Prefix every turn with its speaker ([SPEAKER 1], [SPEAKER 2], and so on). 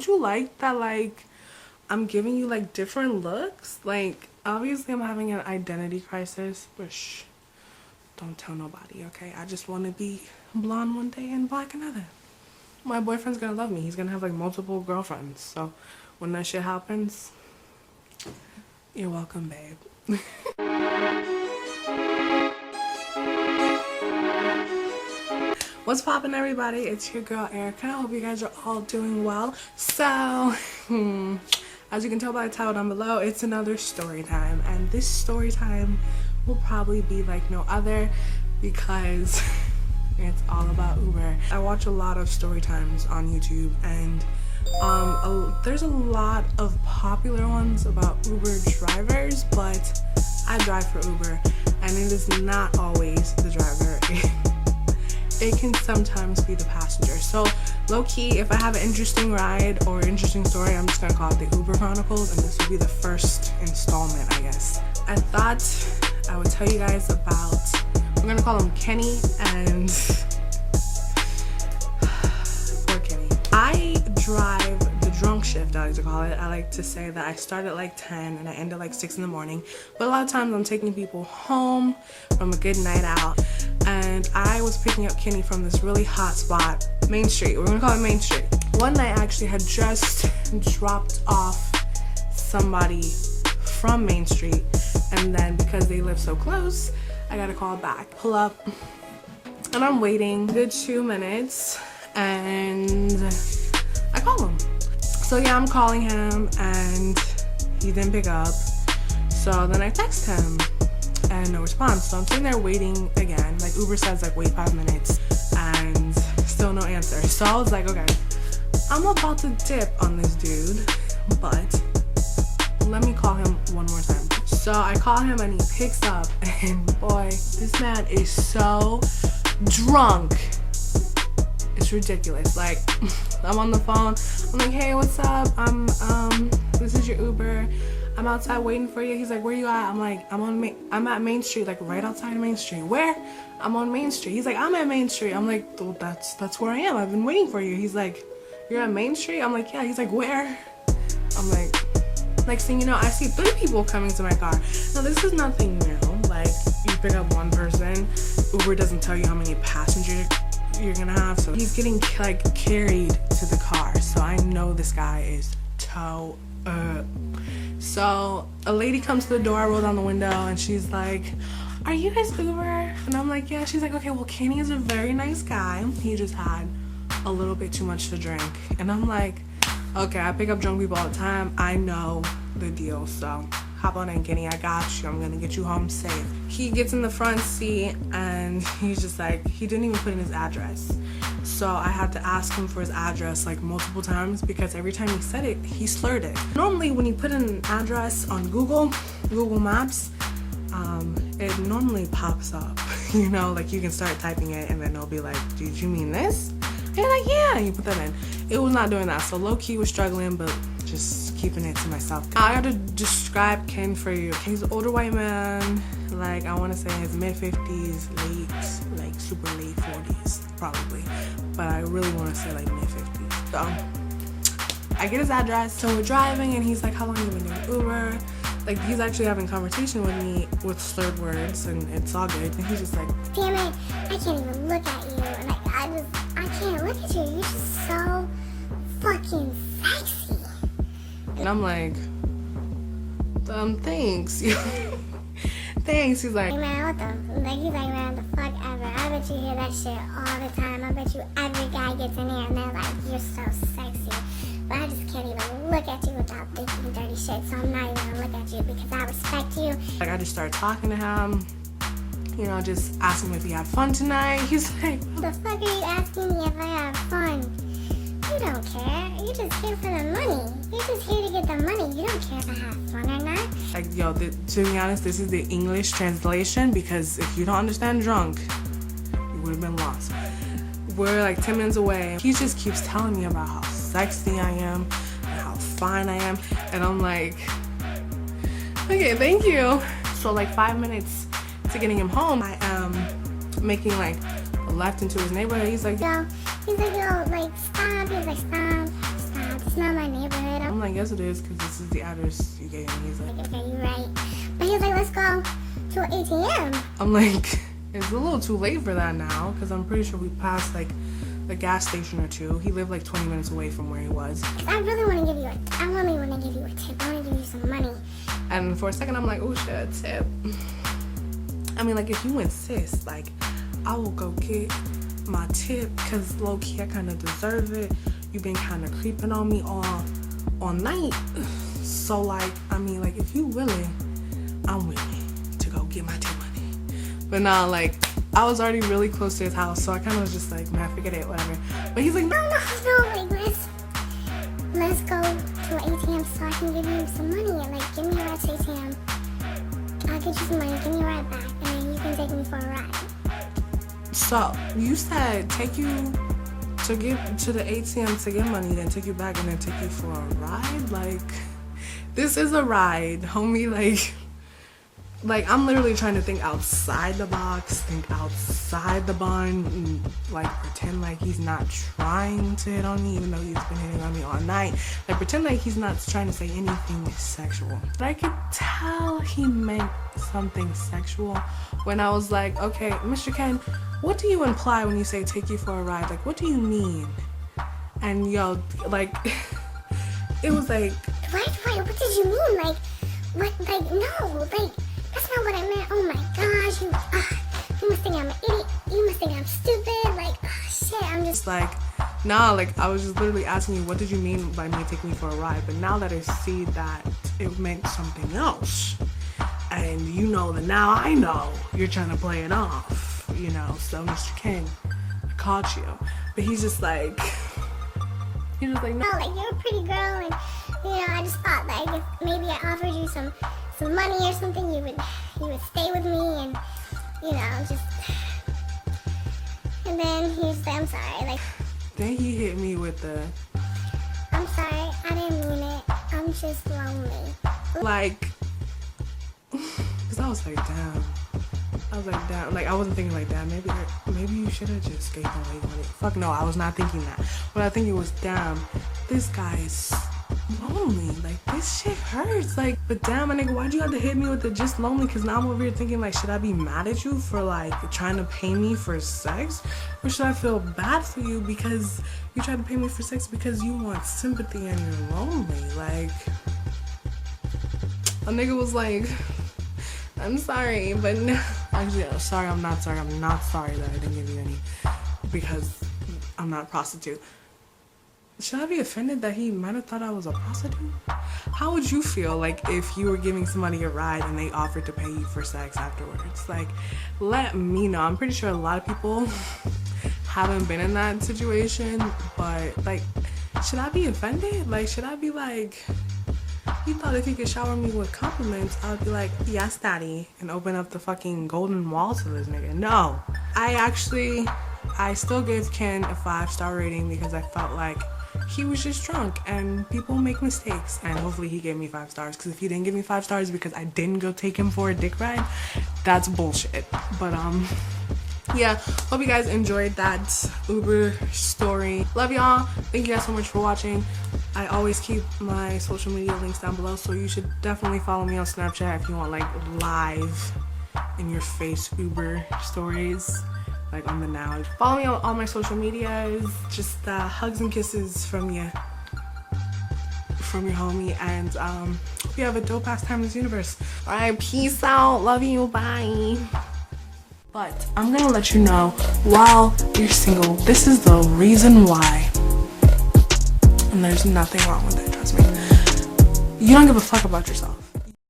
[SPEAKER 1] don't you like that, like, I'm giving you like different looks? Like, obviously I'm having an identity crisis, but shh, don't tell nobody, okay? I just want to be blonde one day and black another. My boyfriend's gonna love me. He's gonna have like multiple girlfriends, so when that shit happens, you're welcome, babe. What's poppin', everybody? It's your girl Erica. I hope you guys are all doing well. So as you can tell by the title down below, it's another story time, and this story time will probably be like no other because it's all about Uber. I watch a lot of story times on YouTube, and there's a lot of popular ones about Uber drivers, but I drive for Uber, and it is not always the driver. It can sometimes be the passenger. So low-key, if I have an interesting ride or interesting story, I'm just gonna call it the Uber Chronicles, and this will be the first installment, I guess. I thought I would tell you guys about, we're gonna call him Kenny, and poor Kenny. I drive the drunk shift, I like to call it. I like to say that I start at like 10 and I end at like 6 in the morning, but a lot of times I'm taking people home from a good night out, and I was picking up Kenny from this really hot spot, Main Street. We're gonna call it Main Street. One night I actually had just dropped off somebody from Main Street, and then because they live so close, I got a call back. Pull up, and I'm waiting good 2 minutes, and I call him. So yeah, I'm calling him, and he didn't pick up. So then I text him, and no response. So I'm sitting there waiting again. Like Uber says, like wait 5 minutes, and still no answer. So I was like, okay, I'm about to dip on this dude, but let me call him one more time. So I call him, and he picks up, and boy, this man is so drunk. It's ridiculous. Like, I'm on the phone. I'm like, hey, what's up? This is your Uber. I'm outside waiting for you. He's like, where you at? I'm like, I'm at Main Street, like right outside of Main Street. Where? I'm on Main Street. He's like, I'm at Main Street. I'm like, well, that's where I am. I've been waiting for you. He's like, you're at Main Street? I'm like, yeah. He's like, where? I'm like, next thing you know, I see 3 people coming to my car. Now, this is nothing new. Like, you pick up one person, Uber doesn't tell you how many passengers you're gonna have, so he's getting like carried to the car. So I know this guy is toe up. So a lady comes to the door, I roll down the window, and she's like, are you guys Uber? And I'm like, yeah. She's like, okay, well, Kenny is a very nice guy. He just had a little bit too much to drink. And I'm like, okay, I pick up drunk people all the time. I know the deal, so hop on in, Kenny. I got you. I'm gonna get you home safe. He gets in the front seat, and he's just like, he didn't even put in his address. So I had to ask him for his address like multiple times, because every time he said it, he slurred it. Normally when you put in an address on Google Maps, it normally pops up. You know, like you can start typing it, and then it'll be like, did you mean this? And you're like, yeah, and you put that in. It was not doing that, so low-key was struggling, but just keeping it to myself. I got to describe Ken for you. He's an older white man, like I want to say his mid-50s, like super late 40s probably, but I really want to say like mid-50s. So I get his address, so we're driving, and he's like, how long have you been doing Uber? Like, he's actually having a conversation with me with slurred words, and it's all good. And he's just like,
[SPEAKER 2] damn it, I can't even look at you. And I can't look at you. You're just so fucking sexy.
[SPEAKER 1] and I'm like, thanks. Thanks. He's like,
[SPEAKER 2] hey man, what the? Like, he's like, man, the fuck ever. I bet you hear that shit all the time. I bet you every guy gets in here and they're like, you're so sexy. But I just can't even look at you without thinking dirty shit, so I'm not even gonna look at you because I respect you.
[SPEAKER 1] Like, I just started talking to him, you know, just asking him if he had fun tonight. He's like,
[SPEAKER 2] what the fuck are you asking me if I have fun? You don't care. You're just here for the money. You're just here to get the money. You don't care if I have fun or not.
[SPEAKER 1] Like, yo, to be honest, this is the English translation, because if you don't understand drunk, you would have been lost. We're like 10 minutes away. He just keeps telling me about how sexy I am and how fine I am, and I'm like, okay, thank you. So like 5 minutes to getting him home, I am making like a left into his neighborhood. He's like,
[SPEAKER 2] yo, like, stop. He's like, stop. it's not my neighborhood.
[SPEAKER 1] I'm like, yes it is, because this is the address you gave me. He's like,
[SPEAKER 2] okay, you're right. But he was like, let's go to an ATM.
[SPEAKER 1] I'm like, it's a little too late for that now, because I'm pretty sure we passed like a gas station or two. He lived like 20 minutes away from where he was.
[SPEAKER 2] I really want to give you a tip. I want to give you some money.
[SPEAKER 1] And for a second, I'm like, oh shit, a tip. I mean, like, if you insist, like, I will go get my tip, because low-key, I kind of deserve it. You've been kind of creeping on me all night. So, like, I mean, like, if you willing, I'm willing to go get my tip money. But nah, like, I was already really close to his house, so I kind of was just like, man, forget it, whatever. But he's like, no,
[SPEAKER 2] like, let's go to an ATM so I can give you some money. And, like, give me a ride to ATM. I'll get you some money, give me a ride back, and then you can take me for a ride.
[SPEAKER 1] So, you said take you to get to the ATM to get money, then take you back, and then take you for a ride? Like, this is a ride, homie. Like I'm literally trying to think outside the box, think outside the bun, and like pretend like he's not trying to hit on me, even though he's been hitting on me all night. Like pretend like he's not trying to say anything sexual. But I could tell he meant something sexual when I was like, okay, Mr. Ken, what do you imply when you say take you for a ride? Like, what do you mean? And yo, like, it was like,
[SPEAKER 2] Wait, what did you mean? Like, what, like, no, like, that's not what I meant. Oh my gosh, you must think I'm an idiot. You must think I'm stupid. Like, oh shit, I'm just
[SPEAKER 1] like, nah, like I was just literally asking you, what did you mean by me taking me for a ride? But now that I see that it meant something else, and you know that now I know you're trying to play it off, you know. So Mr. King, I caught you, but he's just like no,
[SPEAKER 2] like you're a pretty girl, and you know, I just thought like if maybe I offered you some money or something, you would stay with me, and you know, just. And then he's like, I'm sorry, like.
[SPEAKER 1] Then he hit me with the,
[SPEAKER 2] I'm sorry, I didn't mean it. I'm just lonely.
[SPEAKER 1] Like, cause I was like, damn. Like I wasn't thinking like that. Maybe you should have just gave away money. Fuck no, I was not thinking that. What I think it was, damn, this guy is lonely. Like this shit hurts. Like, but damn, my nigga, why'd you have to hit me with the just lonely? Cause now I'm over here thinking like, should I be mad at you for like trying to pay me for sex, or should I feel bad for you because you tried to pay me for sex because you want sympathy and you're lonely? Like, a nigga was like, I'm sorry, but no. Actually, I'm not sorry that I didn't give you any, because I'm not a prostitute. Should I be offended that he might have thought I was a prostitute? How would you feel like if you were giving somebody a ride and they offered to pay you for sex afterwards? Like, let me know. I'm pretty sure a lot of people haven't been in that situation, but like, should I be offended? Like, should I be like, he thought if he could shower me with compliments, I would be like, yes, daddy, and open up the fucking golden wall to this nigga. No. I still gave Ken a 5-star rating because I felt like he was just drunk, and people make mistakes, and hopefully he gave me 5 stars, because if he didn't give me 5 stars because I didn't go take him for a dick ride, that's bullshit. But yeah, hope you guys enjoyed that Uber story. Love y'all. Thank you guys so much for watching. I always keep my social media links down below, so you should definitely follow me on Snapchat if you want like live in your face Uber stories, like on the now. Follow me on all my social medias. Just hugs and kisses from your homie, and hope you have a dope ass time in this universe. All right, peace out. Love you. Bye. But I'm gonna let you know, while you're single, this is the reason why. And there's nothing wrong with it, trust me. You don't give a fuck about yourself.